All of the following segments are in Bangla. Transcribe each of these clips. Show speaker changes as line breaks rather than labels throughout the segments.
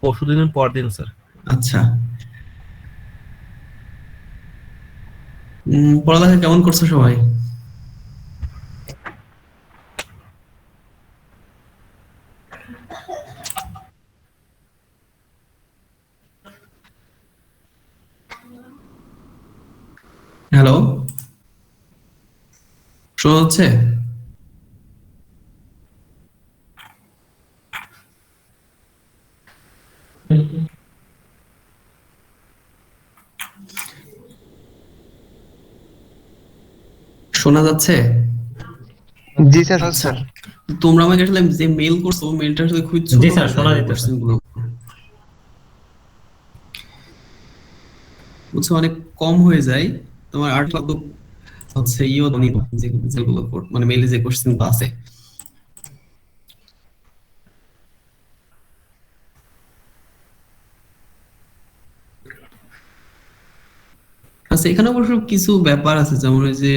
পরশুদিনের পর দিন স্যার।
আচ্ছা, পড়ালেখা কেমন করছো সবাই? হ্যালো, শোনা যাচ্ছে? শোনা যাচ্ছে?
জি স্যার।
আচ্ছা, তোমরা আমাকে আসলে যে মেইল করছো, মেইলটা আসলে খুব ছোট
জি স্যার,
হয়ে
শোনা
যায়
যেতেছে।
কোশ্চেন গুলো, বুঝছো, অনেক কম হয়ে যায়। তোমার আর্ট হচ্ছে যেগুলো মানে মেইলে যে কোশ্চেন আছে। আচ্ছা, এখানে অবশ্য কিছু ব্যাপার আছে, যেমন ওই যে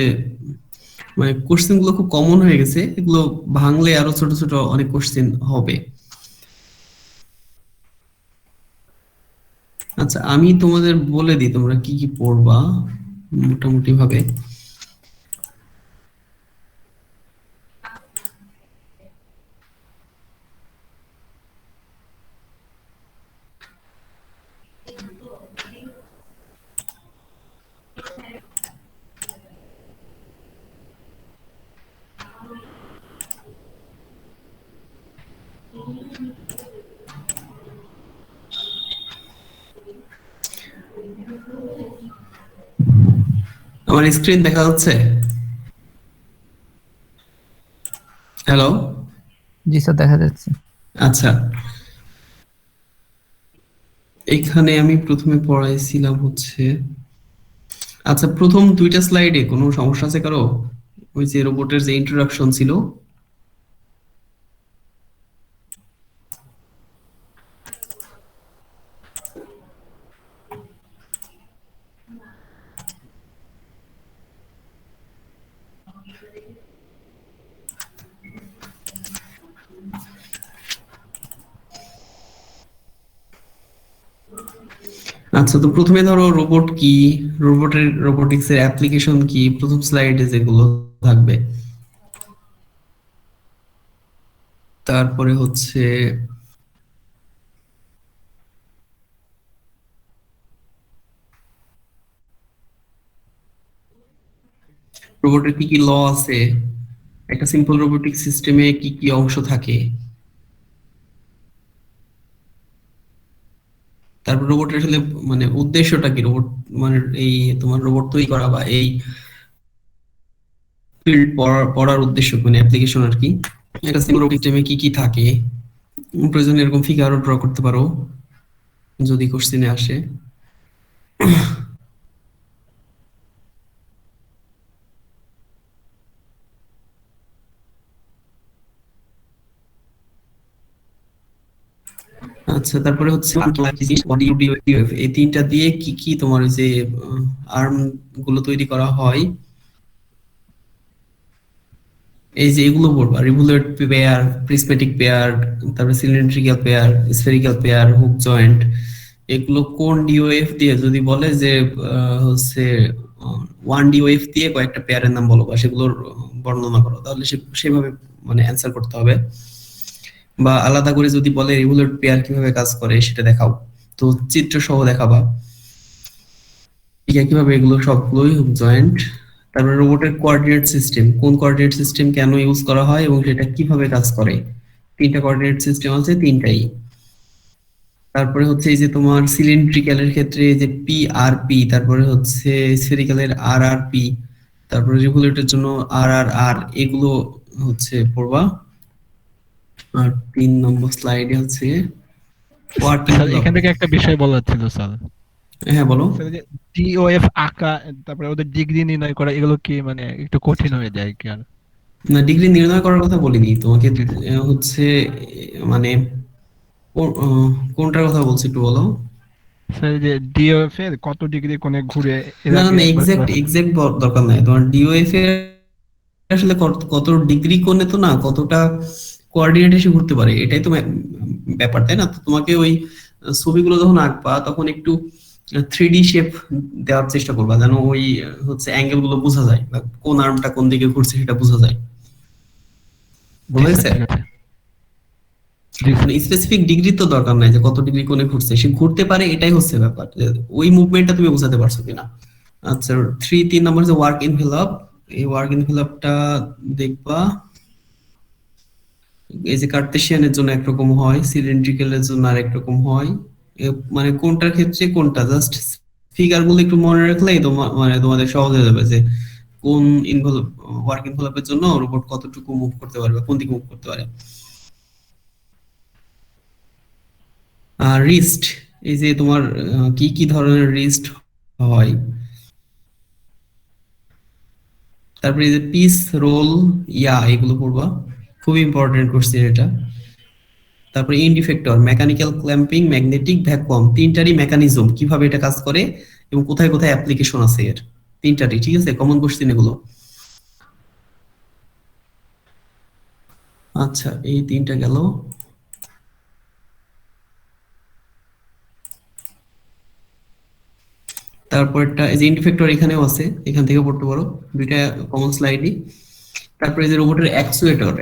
মানে কোশ্চেন গুলো খুব কমন হয়ে গেছে, এগুলো ভাঙলে আরো ছোট ছোট অনেক কোশ্চেন হবে। আচ্ছা, আমি তোমাদের বলে দিই তোমরা কি কি পড়বা মোটামুটি ভাবে। আমার স্ক্রিন দেখা যাচ্ছে? হ্যালো?
জি স্যার, দেখা যাচ্ছে।
আচ্ছা, এখানে আমি প্রথমে পড়াইছিলাম হচ্ছে, আচ্ছা প্রথম দুইটা স্লাইডে কোনো সমস্যা আছে কারো? ওই যে রোবটের যে ইন্ট্রোডাকশন ছিল, আচ্ছা তো প্রথমে ধরো রোবট কি, রোবোটিক্স এর অ্যাপ্লিকেশন কি, প্রথম স্লাইডে যেগুলো থাকবে। তারপরে হচ্ছে রোবটের কি কি ল আছে, একটা সিম্পল রোবোটিক সিস্টেমে কি কি অংশ থাকে, তারপর রোবটের আসলে মানে উদ্দেশ্যটা কি, রোবট মানে এই তোমার রোবট তৈরি করা বা এই ফিল্ড পড়ার উদ্দেশ্য মানে অ্যাপ্লিকেশন আর কি। একটা সিম্পল রোবোটিক সিস্টেমে কি কি থাকে, প্রয়োজনে এরকম ফিগারও ড্র করতে পারো যদি কোশ্চেনে আসে। আচ্ছা, তারপরে হচ্ছে এই তিনটা দিয়ে কি কি তোমার ওই যে আর্ম গুলো তৈরি করা হয়, এই যে এগুলো পড়বা, রিভুলেট পেয়ার, প্রিসমেটিক পেয়ার, তারপরে cylindrical pair, spherical pair, hook joint, এগুলো কোন ডিওএফ দিয়ে যদি বলে যে হচ্ছে ওয়ান ডিওএফ দিয়ে কয়েকটা পেয়ারের নাম বলো বা সেগুলোর বর্ণনা করো, তাহলে সেভাবে মানে অ্যান্সার করতে হবে। বা আলাদা করে যদি বলে রিভুলেট পেয়ার কিভাবে কাজ করে সেটা দেখাও, তো চিত্র সহ দেখাবা। ঠিক কিভাবে এগুলো সবগুলোই হুক জয়েন্ট। তারপরে রোবটের কোঅর্ডিনেট সিস্টেম, কোন কোঅর্ডিনেট সিস্টেম কেন ইউজ করা হয় এবং সেটা কিভাবে কাজ করে। তিনটা কোঅর্ডিনেট সিস্টেম আছে, তিনটাই। তারপরে হচ্ছে এই যে তোমার সিলিন্ড্রিক্যালের ক্ষেত্রে যে পি আর পি, তারপরে হচ্ছে স্ফেরিক্যালের আর আর পি, তারপরে রিভুলেটের জন্য আর আর আর, এগুলো হচ্ছে পড়বা। আর 3 নম্বর স্লাইডে হচ্ছে ওয়ার্কিং।
স্যার এখান থেকে একটা বিষয় বলার ছিল স্যার।
হ্যাঁ বলো।
স্যার যে ডিওএফ আঁকা, তারপরে ওদের ডিগ্রি নির্ণয় করা, এগুলো কি মানে একটু কঠিন হয়ে যায় কি? আর
না, ডিগ্রি নির্ণয় করার কথা বলিনি তোমাকে, হচ্ছে মানে কোনটার কথা বলছি একটু বলো।
স্যার যে ডিওএফ এর কত ডিগ্রি কোণে ঘুরে এর
না না
আগে
না,
একবার
এক্সাক্ট দরকার নাই তোমার। ডিওএফ এর আসলে কত ডিগ্রি কোণে তো না, কতটা কোঅর্ডিনেট এসে ঘুরতে পারে, এটাই তো ব্যাপার, তাই না? তো তোমাকে ওই ছবিগুলো যখন আঁকবা তখন একটু 3D শেপ দেওয়ার চেষ্টা করবা, যেন ওই হচ্ছে অ্যাঙ্গেল গুলো বোঝা যায়, বা কোন আর্মটা কোন দিকে ঘুরছে সেটা বোঝা যায়।
জি স্যার,
বুঝেছে?
ঠিক আছে। জি স্যার।
মানে স্পেসিফিক ডিগ্রি তো দরকার নাই যে কত ডিগ্রি কোণে ঘুরছে, সে ঘুরতে পারে, এটাই হচ্ছে ব্যাপার, যে ওই মুভমেন্টটা তুমি বোঝাতে পারছো কিনা। আচ্ছা, 3 নম্বর যে ওয়ার্ক ইনভেলপ, এই ওয়ার্ক ইনভেলপটা দেখবা, এই যে কার্টেসিয়ানের জন্য একরকম হয়, সিলিন্ড্রিক্যালের জন্য আরেক রকম হয়। মানে কোনটার ক্ষেত্রে কোনটা, জাস্ট ফিগার গুলো একটু মনে রাখলেই মানে তোমাদের সহজ হয়ে যাবে যে কোন ইনভেলপ, ওয়ার্ক ইনভেলপের জন্য রোবট কতটুকু মুভ করতে পারবে, কোন দিকে মুভ করতে পারে। আর রিস্ট, এই যে তোমার কি কি ধরনের রিস্ট হয়, তারপরে এই যে পিস, রোল, এগুলো পড়বা, খুব ইম্পর্টেন্ট কোশ্চেন এটা। তারপরে end effector, mechanical clamping, magnetic, vacuum, তিনটারই মেকানিজম কিভাবে এটা কাজ করে এবং কোথায় কোথায় অ্যাপ্লিকেশন আছে এর, তিনটারই, ঠিক আছে, কমন কোশ্চেন এগুলো। আচ্ছা, এই তিনটা গেল। তারপরটা এই যে ইন্ডিফেক্টর এখানেও আছে, এখান থেকে পড়তে পারো, দুইটা কমন স্লাইডই। তারপরে যে রোবটের অ্যাকচুয়েটর,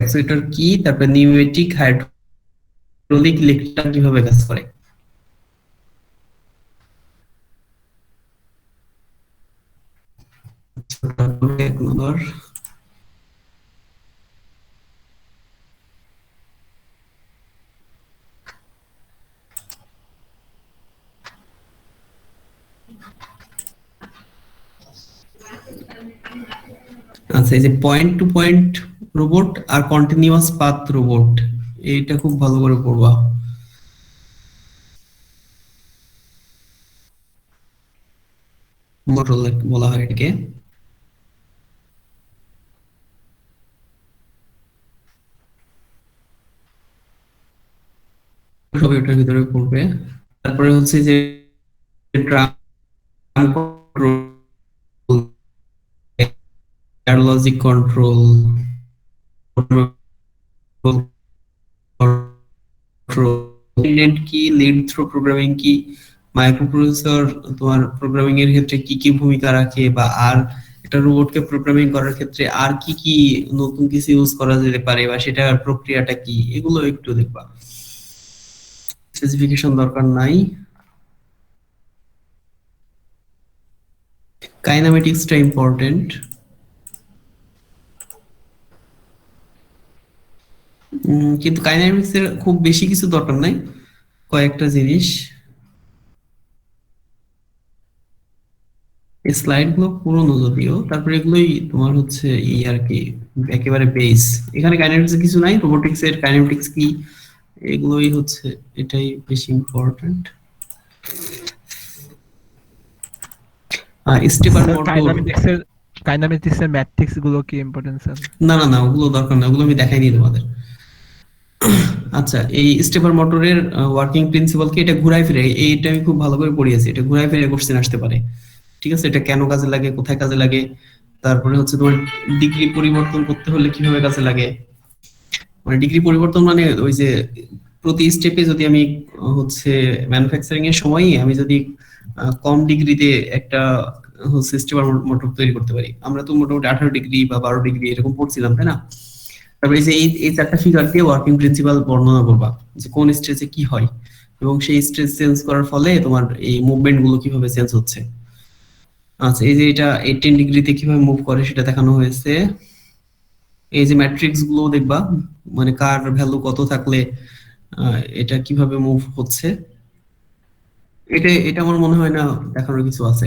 অ্যাকচুয়েটর কি, তারপরে নিউমেটিক, হাইড্রোলিক, ইলেকট্রিক কিভাবে কাজ করে। তারপরে 1 নম্বর, আচ্ছা, এই যে পয়েন্ট টু পয়েন্ট রোবট আর কন্টিনিউয়াস পাথ রোবট, এইটা খুব ভালো করে পড়বা। মোটর বলা হয় এটাকে। সবই ওটার ভিতরে পড়বে। তারপরে হচ্ছে যে tram control, air logic control, কি, লিড থ্রু প্রোগ্রামিং কি, মাইক্রোপ্রসেসর তোমার প্রোগ্রামিং এর ক্ষেত্রে কি কি ভূমিকা রাখে, বা আর একটা রোবটকে প্রোগ্রামিং করার ক্ষেত্রে আর কি কি নতুন কিছু ইউজ করা যেতে পারে, বা সেটার প্রক্রিয়াটা কি, এগুলো একটু দেখবা, স্পেসিফিকেশন দরকার নাই। কাইনামেটিক্সটা ইম্পর্টেন্ট, কিন্তু কাইনামেটিক্স এর খুব বেশি কিছু দরকার নাই, কয়েকটা জিনিস। এই স্লাইড গুলো পুরোনো যদিও, তারপরে এগুলোই তোমার হচ্ছে আর কি একেবারে বেস। এখানে কাইনেটিক্স কিছু নাই, রোবোটিক্স এর কাইনেটিক্স কি, এগুলোই হচ্ছে, এটাই বেশি ইম্পর্টেন্ট। স্টেপার
স্যার,
মোটর,
কাইনামেটিক্সের ম্যাট্রিক্স গুলো কি ইম্পর্টেন্ট স্যার?
না না না, ওগুলো দরকার না, ওগুলো আমি দেখাইনি তোমাদের। আচ্ছা, এই স্টেপার মোটরের ওয়ার্কিং প্রিন্সিপাল কি, এটা ঘুরায় ফিরে, এইটা আমি খুব ভালো করে পড়িয়েছি, এটা ঘুরায় ফিরে কোশ্চেন আসতে পারে, ঠিক আছে? এটা কেন কাজে লাগে, কোথায় কাজে লাগে, তারপরে হচ্ছে তোমার ডিগ্রি পরিবর্তন করতে হলে কিভাবে কাজে লাগে। মানে ডিগ্রি পরিবর্তন মানে ওই যে প্রতি স্টেপে যদি আমি হচ্ছে ম্যানুফ্যাকচারিং এর সময়ই আমি যদি কম ডিগ্রিতে একটা হচ্ছে স্টেপার মোটর তৈরি করতে পারি, আমরা তো মোটামুটি 18 ডিগ্রি বা 12 ডিগ্রি এরকম পড়ছিলাম, তাই না? তারপরে এই যে এই চারটা ফিগার দিয়ে ওয়ার্কিং প্রিন্সিপাল বর্ণনা করবা, যে কোন স্ট্রেসে কি হয় এবং সেই স্ট্রেস চেঞ্জ করার ফলে তোমার এই মুভমেন্ট গুলো কিভাবে চেঞ্জ হচ্ছে। আচ্ছা, এই যে এটা 18 ডিগ্রিতে কিভাবে মুভ করে সেটা দেখানো হয়েছে। এই যে ম্যাট্রিক্স গুলো দেখবা, মানে কার ভ্যালু কত থাকলে এটা কিভাবে মুভ হচ্ছে, এটা এটা আমার মনে হয় না দেখানোর কিছু আছে।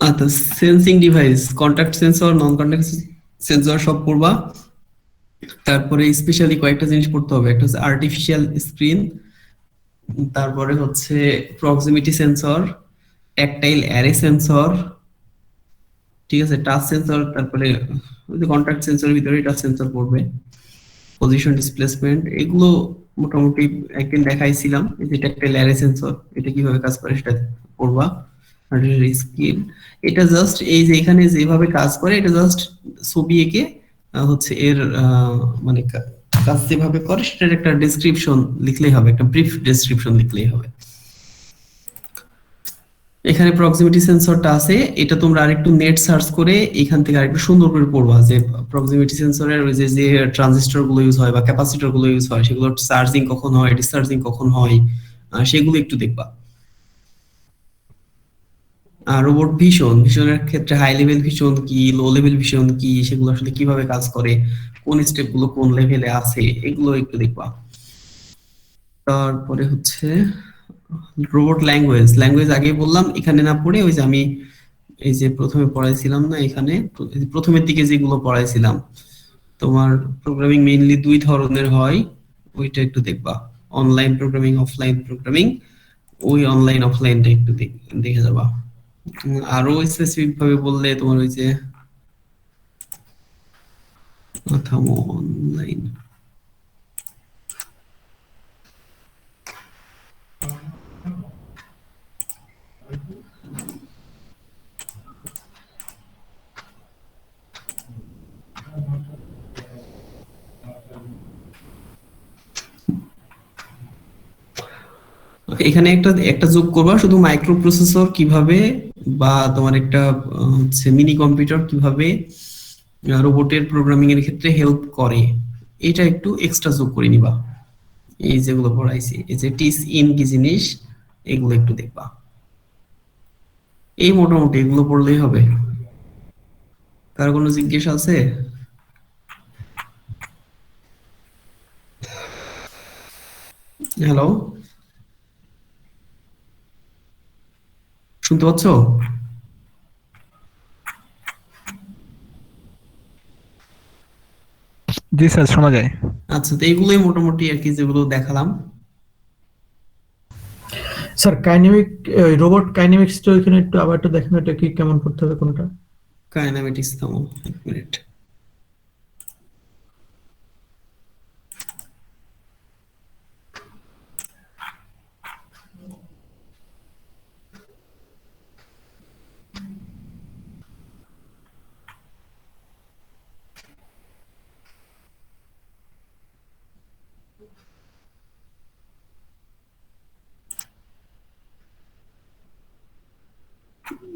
আচ্ছা, sensing device, contact sensor, non contact sensor সব পড়বা। তারপরে স্পেশালি কয়েকটা জিনিস পড়তে হবে, একটা হচ্ছে আর্টিফিশিয়াল স্ক্রিন, তারপরে হচ্ছে proximity sensor, tactile array sensor, ঠিক আছে, টাচ সেন্সর, তারপরে ওই যে কন্টাক্ট সেন্সরের ভিতরে টাচ সেন্সর পড়বে, পজিশন ডিসপ্লেসমেন্ট, এগুলো মোটামুটি একদিন দেখাইছিলাম। এই যে ট্যাকটাইল অ্যারে সেন্সর, এটা কিভাবে কাজ করে সেটা পড়বা। আর স্কিল, এটা জাস্ট এই যে এখানে যেভাবে কাজ করে, এটা জাস্ট ছবি এঁকে হচ্ছে এর মানে কাজ যেভাবে করে সেটার একটা ডেসক্রিপশন লিখলেই হবে, একটা ব্রিফ ডেসক্রিপশন লিখলেই হবে। এখানে প্রক্সিমিটি সেন্সরটা আছে, এটা তোমরা আরেকটু নেট সার্চ করে এখান থেকে আরেকটু সুন্দর করে পড়বা যে প্রক্সিমিটি সেন্সরের ওই যে যে ট্রানজিস্টর গুলো ইউজ হয় বা ক্যাপাসিটর গুলো ইউজ হয় সেগুলোর চার্জিং কখন হয়, ডিসচার্জিং কখন হয়, সেগুলো একটু দেখবা। আর রোবট ভিশনের ক্ষেত্রে হাই লেভেল ভিশন কি, লো লেভেল ভিশন কি, সেগুলো আসলে কিভাবে কাজ করে, কোন স্টেপ গুলো কোন লেভেলে আছে, এগুলো একটু দেখবা। তারপরে হচ্ছে রোবট ল্যাঙ্গুয়েজ আগেই বললাম, এখানে না পড়ে ওই যে আমি এই যে প্রথমে পড়াইছিলাম না, এখানে প্রথমের দিকে যেগুলো পড়াইছিলাম, তোমার প্রোগ্রামিং মেইনলি দুই ধরনের হয়, ওইটা একটু দেখবা। Online programming, offline programming. ওই অনলাইন অফলাইনটা একটু দেখে যাবা। আরো স্পেসিফিক ভাবে বললে তোমার ওই যে থামো, অনলাইন এখানে একটা একটা যোগ করবা, শুধু মাইক্রো প্রসেসর কিভাবে বা তোমার একটা হচ্ছে মিনি কম্পিউটার কিভাবে রোবটের প্রোগ্রামিং এর ক্ষেত্রে হেল্প করে, এটা একটু এক্সট্রা যোগ করে নিবা। এই যেগুলো পড়াইছি, এই যে টিস ইন কি জিনিস, এগুলো একটু দেখবা। এই মোটামুটি এগুলো পড়লেই হবে। কার কোনো জিজ্ঞাসা আছে? হ্যালো, শুনতে পাচ্ছ?
জি স্যার, শোনা যায়।
আচ্ছা, তো এগুলোই মোটামুটি আর কি যেগুলো দেখালাম।
স্যার কাইনেমিক রোবট কাইনেমিক্সটা ওইখানে একটু আবার একটু দেখেন, এটা কি কেমন করতে হবে কোনটা?
কাইনেমেটিক্স, থামো এক মিনিট।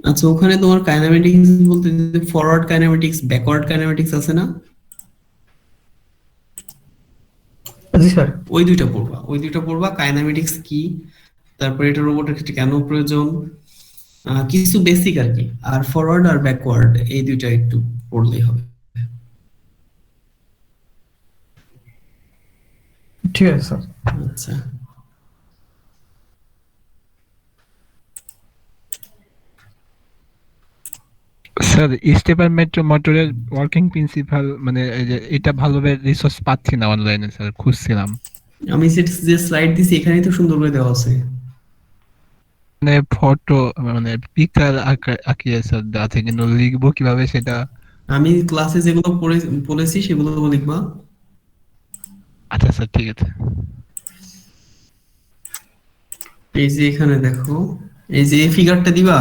আচ্ছা, ওখানে তোমার কাইনেমেটিক্স বলতে ফরওয়ার্ড কাইনেমেটিক্স, ব্যাকওয়ার্ড কাইনেমেটিক্স আছে না?
জি স্যার।
ওই দুইটা পড়বা কাইনেমেটিক্স কি, তারপরে এটা রোবটের ক্ষেত্রে কেন প্রয়োজন, কিছু বেসিক আর কি। আর ফরওয়ার্ড আর ব্যাকওয়ার্ড এই দুইটা একটু পড়লেই হবে।
ঠিক আছে স্যার।
আচ্ছা,
স্যার স্টেপার মেট্রো মোটরের ওয়ার্কিং প্রিন্সিপাল মানে এই যে এটা ভালোভাবে রিসোর্স পাচ্ছি না অনলাইনে স্যার, খুঁজছিলাম।
আমি যে স্লাইড দিছি এখানেই তো সুন্দর করে দেওয়া আছে।
মানে ফটো মানে পিকচার আঁকিয়ে স্যার দেওয়া আছে, কিন্তু লিখবো কিভাবে সেটা।
আমি ক্লাসে যেগুলো বলেছি সেগুলো লিখবা।
আচ্ছা স্যার, ঠিক আছে।
এই যে এখানে দেখো, এই যে ফিগারটা দিবা,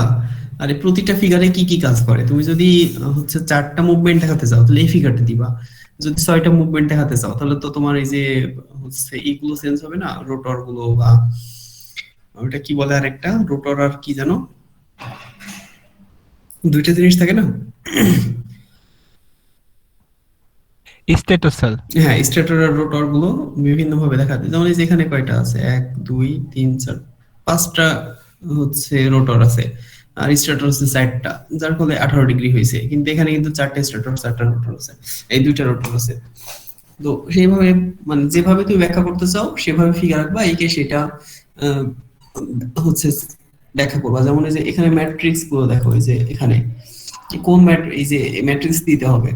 আর এই প্রতিটা ফিগারে কি কি কাজ করে। তুমি যদি হচ্ছে 4টা মুভমেন্ট দেখাতে চাও তাহলে এই ফিগারটা দিবা, যদি 6টা মুভমেন্ট দেখাতে চাও তাহলে তো তোমার এই যে হচ্ছে ইগুলো চেঞ্জ হবে না, রোটর গুলো বা ওটা কি বলে, আরেকটা রোটর আর কি জানো, দুইটা জিনিস থাকে না।
Status sir.
হ্যাঁ, স্টেটর আর রোটর গুলো বিভিন্ন ভাবে দেখাতে, যেমন এই যে এখানে কয়টা আছে, 1 2 3 4 5টা হচ্ছে রোটর আছে, আর স্টেটর আছে 4টা, যার ফলে 18 ডিগ্রি হয়েছে। কিন্তু এখানে কিন্তু 4টা স্টেটর 4টা রোটর আছে, এই দুইটা রোটর আছে। তো সেইভাবে মানে যেভাবে তুমি ব্যাখ্যা করতে চাও সেভাবে ফিগার রাখবা, একে সেটা আহ, হচ্ছে ব্যাখ্যা করবা। যেমন এই যে এখানে ম্যাট্রিক্স গুলো দেখো, এই যে এখানে কোন এই যে ম্যাট্রিক্স দিতে হবে,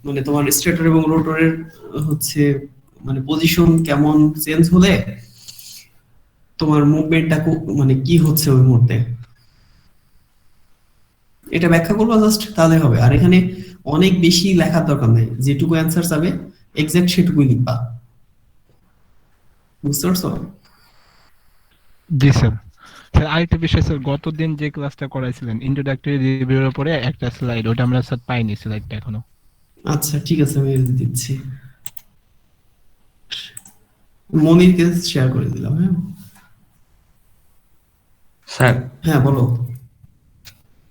মানে তোমার স্টেটর এবং রোটরের হচ্ছে মানে পজিশন কেমন চেঞ্জ হলে তোমার মুভমেন্টটা মানে কি হচ্ছে ওই মুহূর্তে, এটা ব্যাখ্যা করবা জাস্ট, তাহলে হবে। আর এখানে অনেক বেশি লেখার দরকার নেই, যেটুকু অ্যান্সার যাবে এক্সাক্ট সেটুকুই লিখবা। বুঝতে পারছো?
জি স্যার। স্যার আরেকটা বিষয় স্যার, গতদিন যে ক্লাসটা করাইছিলেন ইন্ট্রোডাক্টরি রিভিউর উপরে একটা স্লাইড, ওটা আমরা স্যার পাইনি স্লাইডটা এখনো।
আচ্ছা ঠিক আছে, আমি দিচ্ছি, মনিরকে শেয়ার করে দিলাম। হ্যাঁ
স্যার
হ্যাঁ বলো।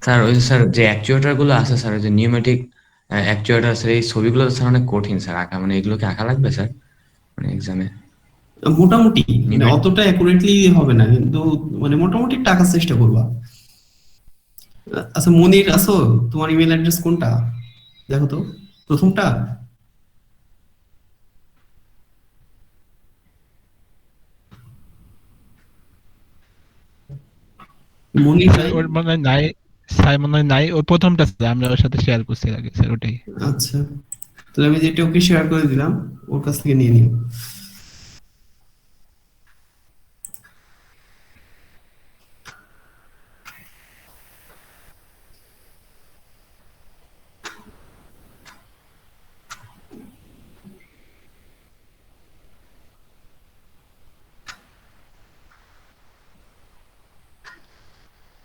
স্যার ওই যে স্যার যে অ্যাকচুয়েটর গুলো আছে স্যার, ওই যে নিউমেটিক অ্যাকচুয়েটর, স্যার এই ছবিগুলো তো স্যার অনেক কঠিন স্যার আঁকা, মানে এগুলো কি আঁকা লাগবে স্যার মানে এক্সামে?
মোটামুটি মানে
নিউমেটিক
অতটা অ্যাকুরেটলি হবে না, কিন্তু মানে মোটামুটি টাকার চেষ্টা করবা। আচ্ছা মনির আছো, তোমার ইমেল অ্যাড্রেস কোনটা দেখো তো, প্রথমটা? মনির
স্যার
ভাই?
ওর মনে হয় নাই, স্যার মনে হয় নাই, ওর প্রথমটা স্যার আমরা ওর সাথে শেয়ার করছি আগে স্যার, ওটাই।
আচ্ছা তাহলে আমি যেটা ওকে শেয়ার করে দিলাম, ওর কাছ থেকে নিয়ে নিও।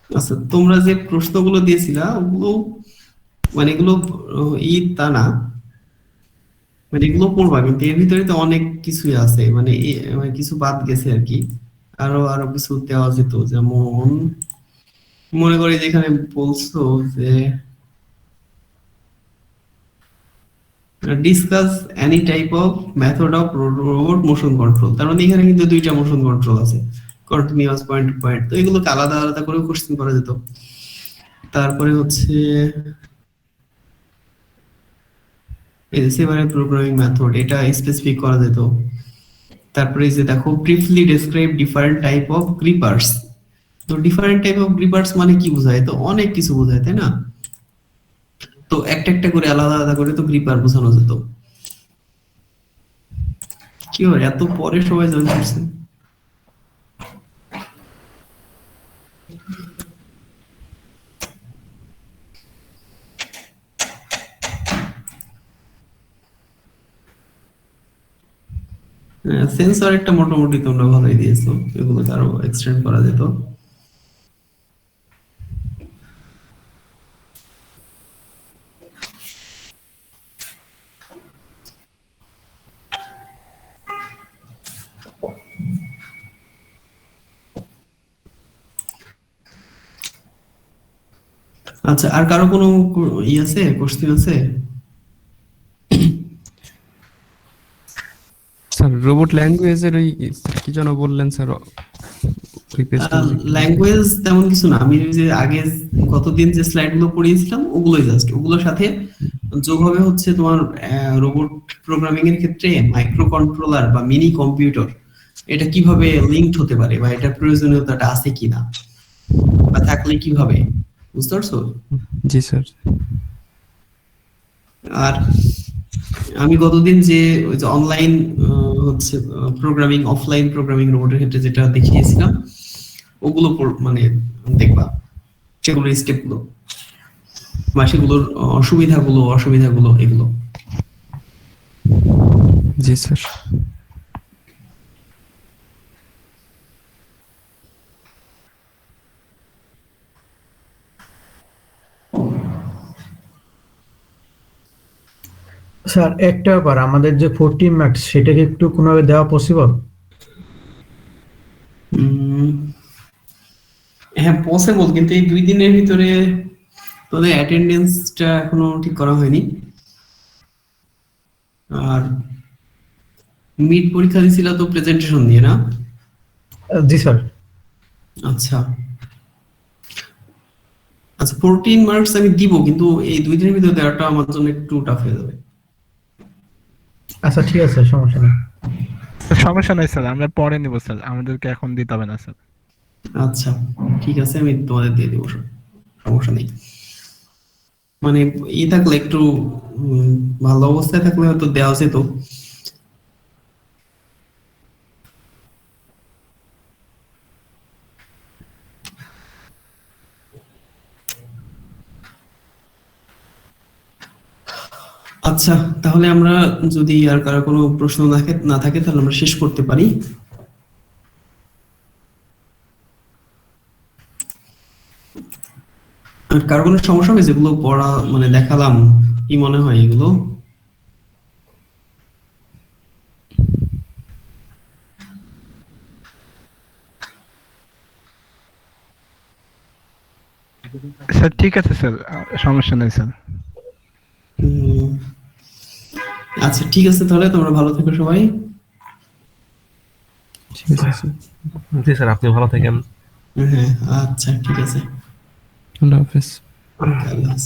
আচ্ছা তোমরা যে প্রশ্নগুলো দিয়েছিলা ওগুলো মানে এগুলো তা না, মানে এগুলো পড়বা, কিন্তু এর ভিতরে তো অনেক কিছুই আছে, মানে মানে কিছু বাদ গেছে আর কি। আরো আরো কিছু দেওয়া যেত, যেমন মনে করি যেখানে বলছো যে discuss any type of method of robot motion control, তার মানে এখানে কিন্তু দুইটা মোশন কন্ট্রোল আছে, কন্টিনিউয়াস, পয়েন্ট টু পয়েন্ট, তো এগুলোকে আলাদা আলাদা করে কোশ্চেন করা যেত। তারপরে হচ্ছে এই সেভারেল প্রোগ্রামিং মেথড, এটা স্পেসিফিক করা যেত। তারপরে এই যে দেখো briefly describe different type of grippers, তো ডিফারেন্ট টাইপ অফ গ্রিপার্স মানে কি বোঝায়, তো অনেক কিছু বোঝায় তাই না, তো একটা একটা করে আলাদা আলাদা করে তো গ্রিপার বোঝানো যেত। কি হয় এত পরে সবাই জয়েন করছে? সেন্সর একটা মোটামুটি তোমরা ভালোই দিয়েছো, এগুলো আরো এক্সটেন্ড করা যেত। আচ্ছা আর কারো কোনো ই আছে, কোশ্চেন আছে?
স্যার রোবট ল্যাঙ্গুয়েজের ওই কি যেন বললেন স্যার, ওই পেজটা
ল্যাঙ্গুয়েজ তেমন কিছু না, আমি ওই যে আগে গতদিন যে স্লাইড গুলো পড়িয়েছিলাম ওগুলোই জাস্ট, ওগুলোর সাথে যোগ হবে হচ্ছে তোমার রোবট প্রোগ্রামিং এর ক্ষেত্রে মাইক্রো কন্ট্রোলার বা মিনি কম্পিউটার এটা কিভাবে লিঙ্কড হতে পারে, বা এটার প্রয়োজনীয়তাটা আছে কিনা, বা থাকলে কিভাবে, বুঝতে পারছো?
জি স্যার।
আর আমি গতদিন যে ওই যে অনলাইন হচ্ছে প্রোগ্রামিং, অফলাইন প্রোগ্রামিং রোবটের ক্ষেত্রে যেটা দেখিয়েছিলাম ওগুলো মানে দেখবা, সেগুলোর স্টেপগুলো বা সেগুলোর অসুবিধাগুলো এগুলো।
জি স্যার।
স্যার একটা ব্যাপার, আমাদের যে 14 মার্কস সেটাকে একটু কোনোভাবে দেওয়া পসিবল?
হ্যাঁ পসিবল, কিন্তু এই 2 দিনের ভিতরে তোদের অ্যাটেন্ডেন্সটা এখনো ঠিক করা হয়নি। আর মিড পরীক্ষা দিছিল তো প্রেজেন্টেশন দিয়ে না?
জি স্যার।
আচ্ছা আচ্ছা 14 মার্কস আমি দিব, কিন্তু এই 2 দিনের ভিতরে দেওয়াটা আমার জন্য একটু টাফ হয়ে যাবে।
আচ্ছা ঠিক আছে, সমস্যা নেই।
সমস্যা নাই স্যার, আমরা পরে নিব স্যার, আমাদেরকে এখন দিতে হবে না স্যার।
আচ্ছা ঠিক আছে, আমি তোমাদের দিয়ে দেবো, সমস্যা নেই। মানে থাকলে একটু ভালো অবস্থায় থাকলে হয়তো দেওয়া যেত। আচ্ছা তাহলে আমরা যদি আর কারো কোনো প্রশ্ন না থাকে তাহলে আমরা শেষ করতে পারি। আর কারো কোনো সমস্যা হবে যেগুলো পড়া মানে দেখালাম, কি মনে হয় এগুলো?
স্যার ঠিক আছে স্যার, সমস্যা নেই স্যার।
হুম, আচ্ছা ঠিক আছে, তাহলে তোমরা ভালো থেকো সবাই।
ঠিক আছে স্যার।
জি স্যার, আপনি ভালো থাকেন।
হ্যাঁ, আচ্ছা ঠিক আছে।
আল্লাহ হাফেজ।
আল্লাহ হাফেজ।